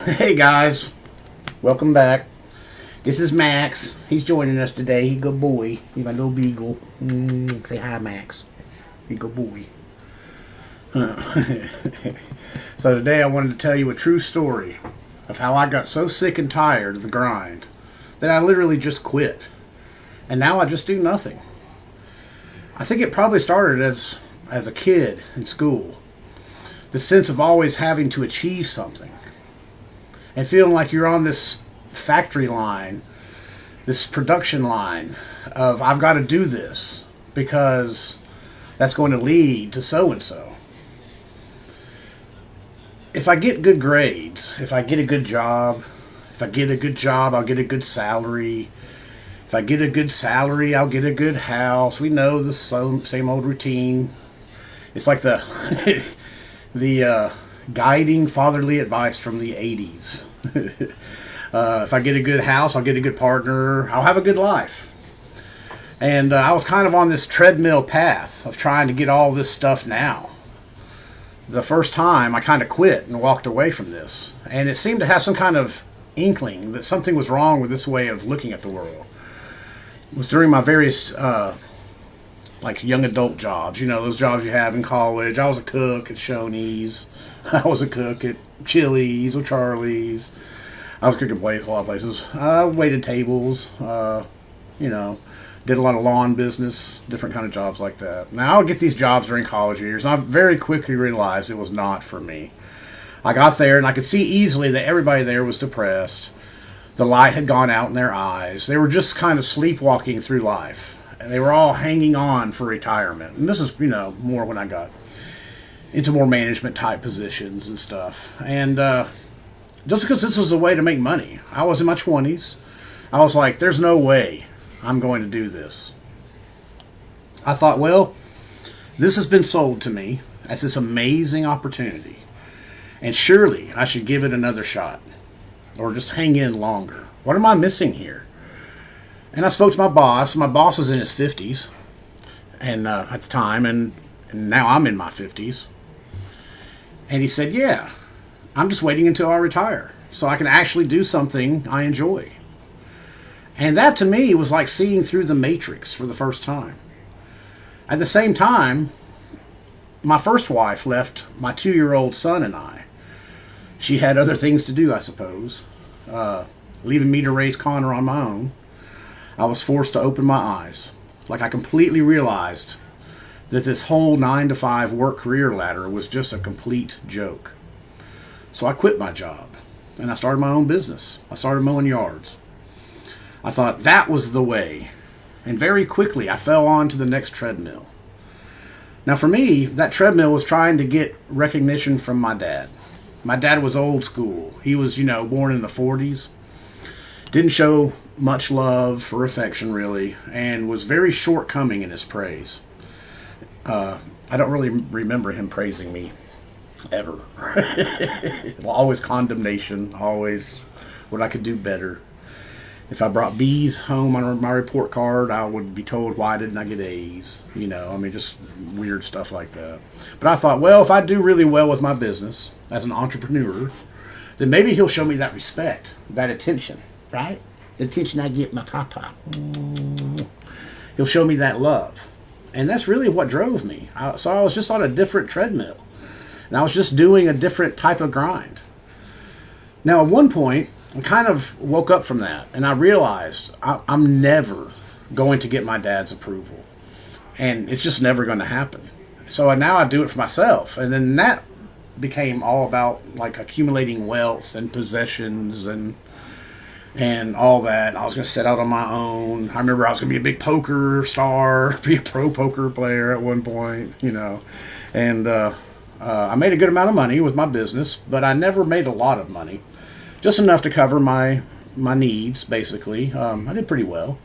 Hey guys, welcome back. This is Max. He's joining us today. He's a good boy. He's my little beagle. Say hi, Max. He's a good boy. So today I wanted to tell you a true story of how I got so sick and tired of the grind that I literally just quit. And now I just do nothing. I think it probably started as a kid in school. The sense of always having to achieve something. And feeling like you're on this factory line, this production line of I've got to do this because that's going to lead to so-and-so. If I get good grades, if I get a good job, I'll get a good salary. If I get a good salary, I'll get a good house. We know the same old routine. It's like the the guiding fatherly advice from the 80s. If I get a good house, I'll get a good partner. I'll have a good life. And I was kind of on this treadmill path of trying to get all this stuff now. The first time, I kind of quit and walked away from this. And it seemed to have some kind of inkling that something was wrong with this way of looking at the world. It was during my various like young adult jobs, those jobs you have in college. I was a cook at Shoney's. I was a cook at Chili's or Charlie's. I was cooking a lot of places. I waited tables, did a lot of lawn business, different kind of jobs like that. Now, I would get these jobs during college years, and I very quickly realized it was not for me. I got there, and I could see easily that everybody there was depressed. The light had gone out in their eyes. They were just kind of sleepwalking through life. And they were all hanging on for retirement. And this is, more when I got into more management type positions and stuff. And just because this was a way to make money. I was in my 20s. I was like, there's no way I'm going to do this. I thought, well, this has been sold to me as this amazing opportunity. And surely I should give it another shot. Or just hang in longer. What am I missing here? And I spoke to my boss. My boss was in his 50s and at the time, and now I'm in my 50s. And he said, yeah, I'm just waiting until I retire so I can actually do something I enjoy. And that to me was like seeing through the matrix for the first time. At the same time, my first wife left my 2-year-old son and I. She had other things to do, I suppose, leaving me to raise Connor on my own. I was forced to open my eyes. Like I completely realized that this whole 9-to-5 work career ladder was just a complete joke. So I quit my job and I started my own business. I started mowing yards. I thought that was the way. And very quickly I fell on to the next treadmill. Now for me, that treadmill was trying to get recognition from my dad. My dad was old school. He was, born in the 40s. Didn't show much love or affection, really, and was very shortcoming in his praise. I don't really remember him praising me, ever. Always condemnation, always what I could do better. If I brought B's home on my report card, I would be told, why didn't I get A's? Just weird stuff like that. But I thought, well, if I do really well with my business as an entrepreneur, then maybe he'll show me that respect, that attention, right? The attention I get my papa. He'll show me that love. And that's really what drove me. So I was just on a different treadmill. And I was just doing a different type of grind. Now, at one point, I kind of woke up from that. And I realized I'm never going to get my dad's approval. And it's just never going to happen. So now I do it for myself. And then that became all about like accumulating wealth and possessions and all that. I was going to set out on my own. I remember I was going to be a big poker star, be a pro poker player at one point, And I made a good amount of money with my business, but I never made a lot of money. Just enough to cover my needs, basically. I did pretty well.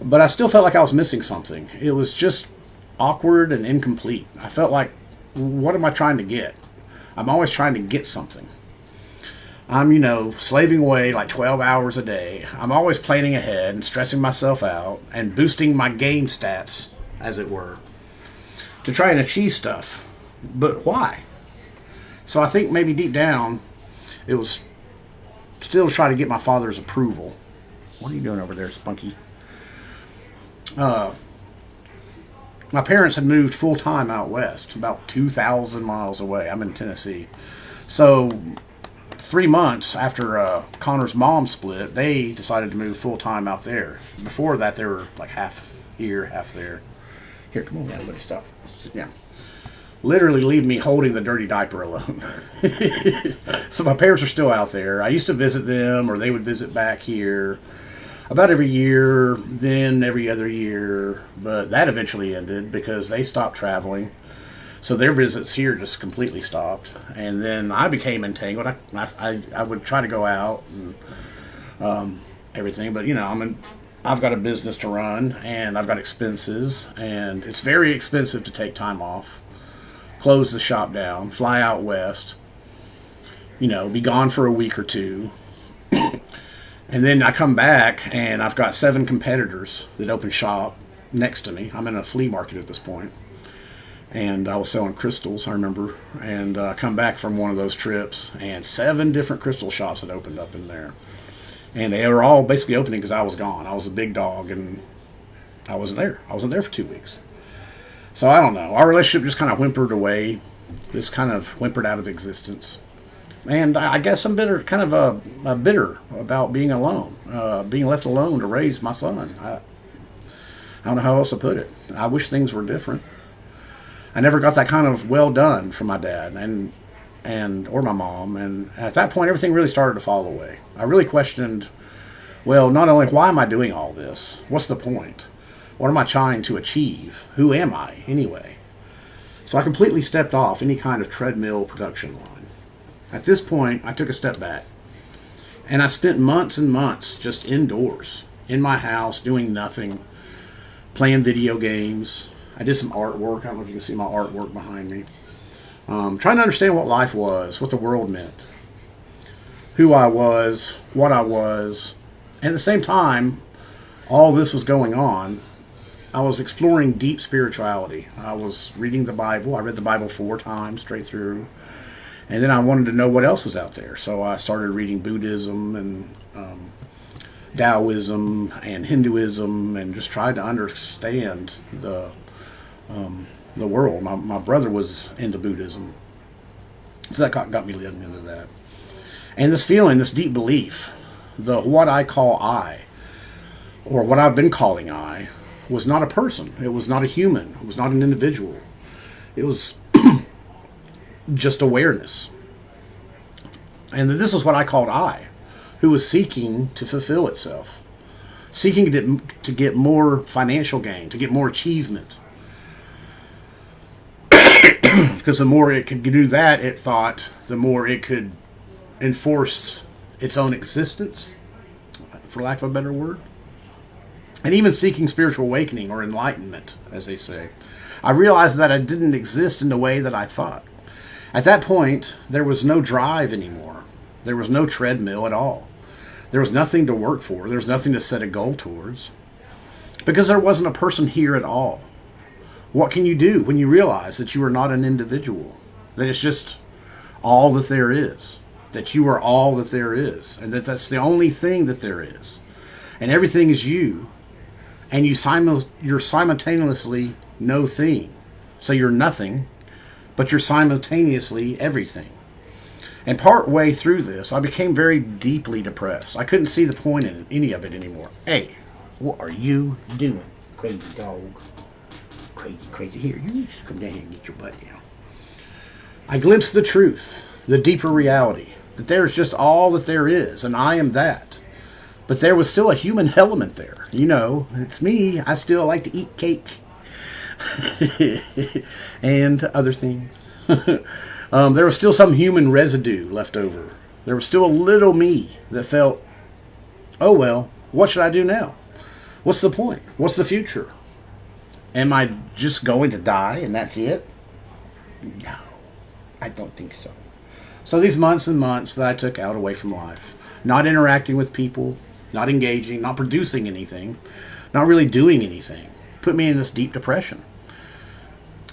But I still felt like I was missing something. It was just awkward and incomplete. I felt like, what am I trying to get? I'm always trying to get something. I'm, slaving away like 12 hours a day. I'm always planning ahead and stressing myself out and boosting my game stats, as it were, to try and achieve stuff. But why? So I think maybe deep down, it was still try to get my father's approval. What are you doing over there, Spunky? My parents had moved full time out west, about 2,000 miles away. I'm in Tennessee. So 3 months after Connor's mom split, they decided to move full time out there. Before that, they were like half here, half there. Here, come on down, buddy, stop. Yeah. Literally leave me holding the dirty diaper alone. So my parents are still out there. I used to visit them, or they would visit back here about every year, then every other year. But that eventually ended because they stopped traveling. So their visits here just completely stopped. And then I became entangled. I would try to go out and everything. But, you know, I've got a business to run, and I've got expenses. And it's very expensive to take time off, close the shop down, fly out west, you know, be gone for a week or two. And then I come back, and I've got 7 competitors that open shop next to me. I'm in a flea market at this point. And I was selling crystals, I remember. And I come back from one of those trips, and 7 different crystal shops had opened up in there. And they were all basically opening because I was gone. I was a big dog, and I wasn't there. I wasn't there for 2 weeks. So I don't know. Our relationship just kind of whimpered away. Just kind of whimpered out of existence. And I guess I'm bitter, kind of bitter about being alone, being left alone to raise my son. I don't know how else to put it. I wish things were different. I never got that kind of well done from my dad and or my mom. And at that point, everything really started to fall away. I really questioned, well, not only why am I doing all this? What's the point? What am I trying to achieve? Who am I, anyway? So I completely stepped off any kind of treadmill production line. At this point, I took a step back. And I spent months and months just indoors, in my house, doing nothing, playing video games. I did some artwork. I don't know if you can see my artwork behind me. Trying to understand what life was, what the world meant, who I was, what I was. And at the same time, all this was going on, I was exploring deep spirituality. I was reading the Bible. I read the Bible 4 times straight through. And then I wanted to know what else was out there. So I started reading Buddhism and Taoism and Hinduism, and just tried to understand the world. My brother was into Buddhism. So that got me led into that. And this feeling, this deep belief, what I call I, or what I've been calling I, was not a person. It was not a human. It was not an individual. It was just awareness. And this was what I called I, who was seeking to fulfill itself, seeking to get more financial gain, to get more achievement. Because the more it could do that, it thought, the more it could enforce its own existence, for lack of a better word. And even seeking spiritual awakening or enlightenment, as they say. I realized that I didn't exist in the way that I thought. At that point, there was no drive anymore. There was no treadmill at all. There was nothing to work for. There was nothing to set a goal towards. Because there wasn't a person here at all. What can you do when you realize that you are not an individual? That it's just all that there is. That you are all that there is. And that that's the only thing that there is. And everything is you. And you're simultaneously no thing. So you're nothing, but you're simultaneously everything. And part way through this, I became very deeply depressed. I couldn't see the point in any of it anymore. Hey, what are you doing, crazy dog? Crazy. Here, you need to come down here and get your butt down. I glimpsed the truth, the deeper reality, that there's just all that there is, and I am that. But there was still a human element there. You know, it's me. I still like to eat cake. And other things. There was still some human residue left over. There was still a little me that felt, oh well, what should I do now? What's the point? What's the future? Am I just going to die and that's it? No, I don't think so. So these months and months that I took out away from life, not interacting with people, not engaging, not producing anything, not really doing anything, put me in this deep depression.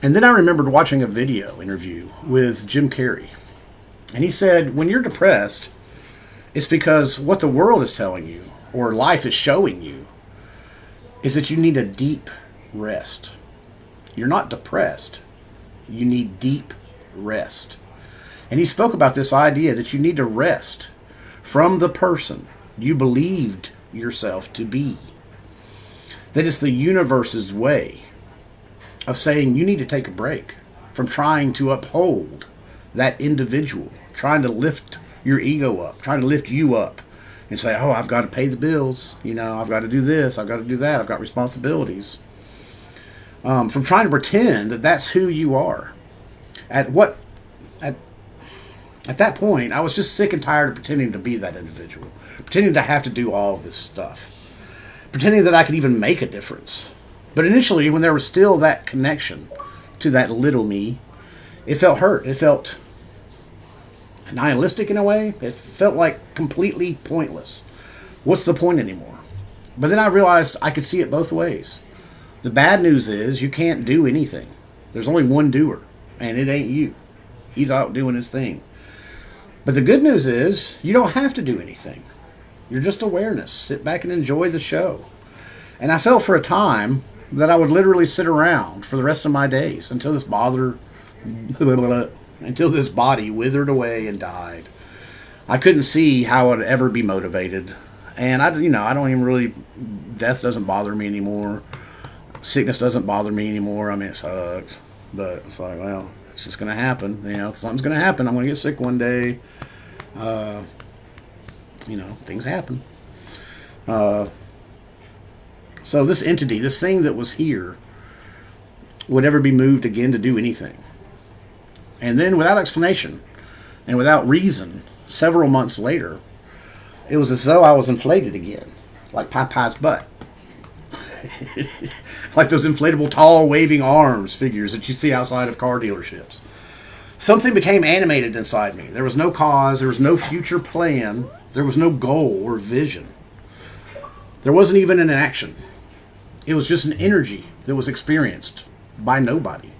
And then I remembered watching a video interview with Jim Carrey. And he said, when you're depressed, It's because what the world is telling you, or life is showing you, is that you need a deep rest. You're not depressed. You need deep rest. And he spoke about this idea that you need to rest from the person you believed yourself to be. That it's the universe's way of saying you need to take a break from trying to uphold that individual, trying to lift your ego up, trying to lift you up and say, oh, I've got to pay the bills. I've got to do this. I've got to do that. I've got responsibilities. From trying to pretend that that's who you are. At that point, I was just sick and tired of pretending to be that individual, pretending to have to do all of this stuff, pretending that I could even make a difference. But initially, when there was still that connection to that little me, it felt hurt. It felt nihilistic in a way. It felt like completely pointless. What's the point anymore? But then I realized I could see it both ways. The bad news is you can't do anything. There's only one doer, and it ain't you. He's out doing his thing. But the good news is you don't have to do anything. You're just awareness. Sit back and enjoy the show. And I felt for a time that I would literally sit around for the rest of my days until this body withered away and died. I couldn't see how I'd ever be motivated. And I don't even really, death doesn't bother me anymore. Sickness doesn't bother me anymore. I mean, it sucks. But it's like, well, it's just going to happen. Something's going to happen. I'm going to get sick one day. Things happen. So this entity, this thing that was here, would ever be moved again to do anything. And then without explanation and without reason, several months later, it was as though I was inflated again, like Popeye's butt. Like those inflatable, tall, waving arms figures that you see outside of car dealerships. Something became animated inside me. There was no cause. There was no future plan. There was no goal or vision. There wasn't even an action. It was just an energy that was experienced by nobody.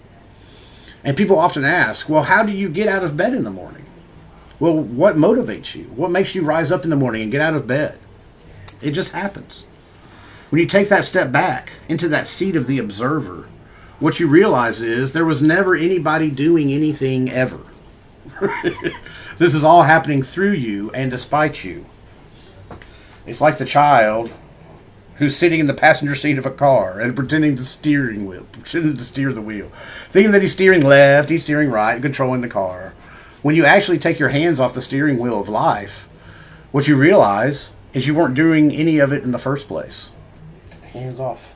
And people often ask, well, how do you get out of bed in the morning? Well, what motivates you? What makes you rise up in the morning and get out of bed? It just happens. When you take that step back into that seat of the observer, what you realize is there was never anybody doing anything ever. This is all happening through you and despite you. It's like the child who's sitting in the passenger seat of a car and pretending to steer the wheel. Thinking that he's steering left, he's steering right, and controlling the car. When you actually take your hands off the steering wheel of life, what you realize is you weren't doing any of it in the first place. Hands off.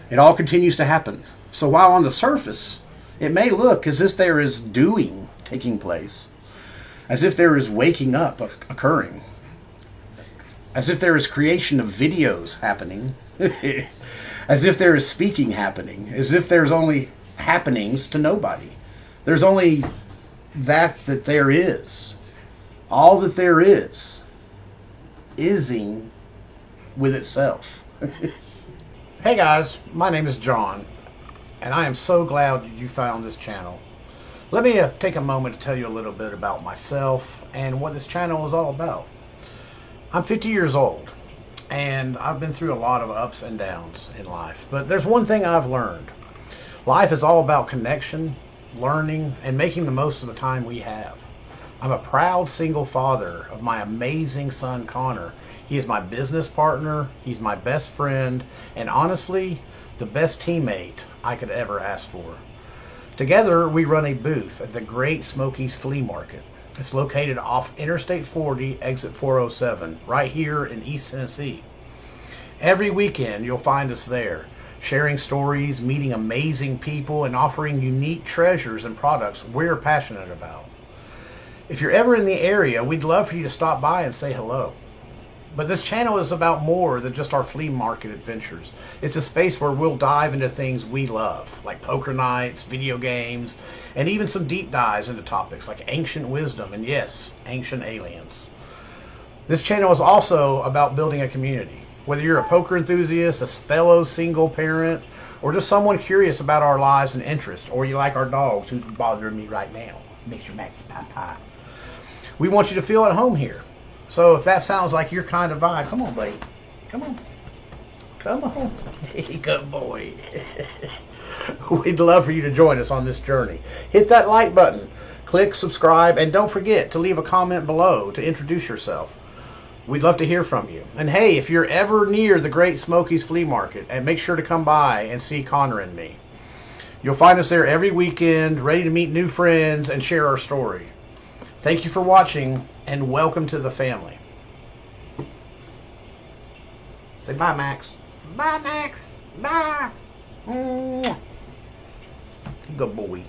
It all continues to happen. So while on the surface, it may look as if there is doing taking place, as if there is waking up occurring, as if there is creation of videos happening, as if there is speaking happening, as if there's only happenings to nobody. There's only that there is. All that there ising with itself. Hey guys, my name is John, and I am so glad you found this channel. Let me take a moment to tell you a little bit about myself and what this channel is all about. I'm 50 years old, and I've been through a lot of ups and downs in life, but there's one thing I've learned. Life is all about connection, learning, and making the most of the time we have. I'm a proud single father of my amazing son Connor. He is my business partner, he's my best friend, and honestly, the best teammate I could ever ask for. Together, we run a booth at the Great Smokies Flea Market. It's located off Interstate 40, exit 407, right here in East Tennessee. Every weekend, you'll find us there, sharing stories, meeting amazing people, and offering unique treasures and products we're passionate about. If you're ever in the area, we'd love for you to stop by and say hello. But this channel is about more than just our flea market adventures. It's a space where we'll dive into things we love, like poker nights, video games, and even some deep dives into topics like ancient wisdom and, yes, ancient aliens. This channel is also about building a community. Whether you're a poker enthusiast, a fellow single parent, or just someone curious about our lives and interests, or you like our dogs who's bothering me right now, Mr. Maxie Pie Pie. We want you to feel at home here. So if that sounds like your kind of vibe, come on, buddy. Come on. Come on. Good boy. We'd love for you to join us on this journey. Hit that like button, click subscribe, and don't forget to leave a comment below to introduce yourself. We'd love to hear from you. And hey, if you're ever near the Great Smokies Flea Market, and make sure to come by and see Connor and me. You'll find us there every weekend, ready to meet new friends and share our story. Thank you for watching, and welcome to the family. Say bye, Max. Bye, Max. Bye. Good boy.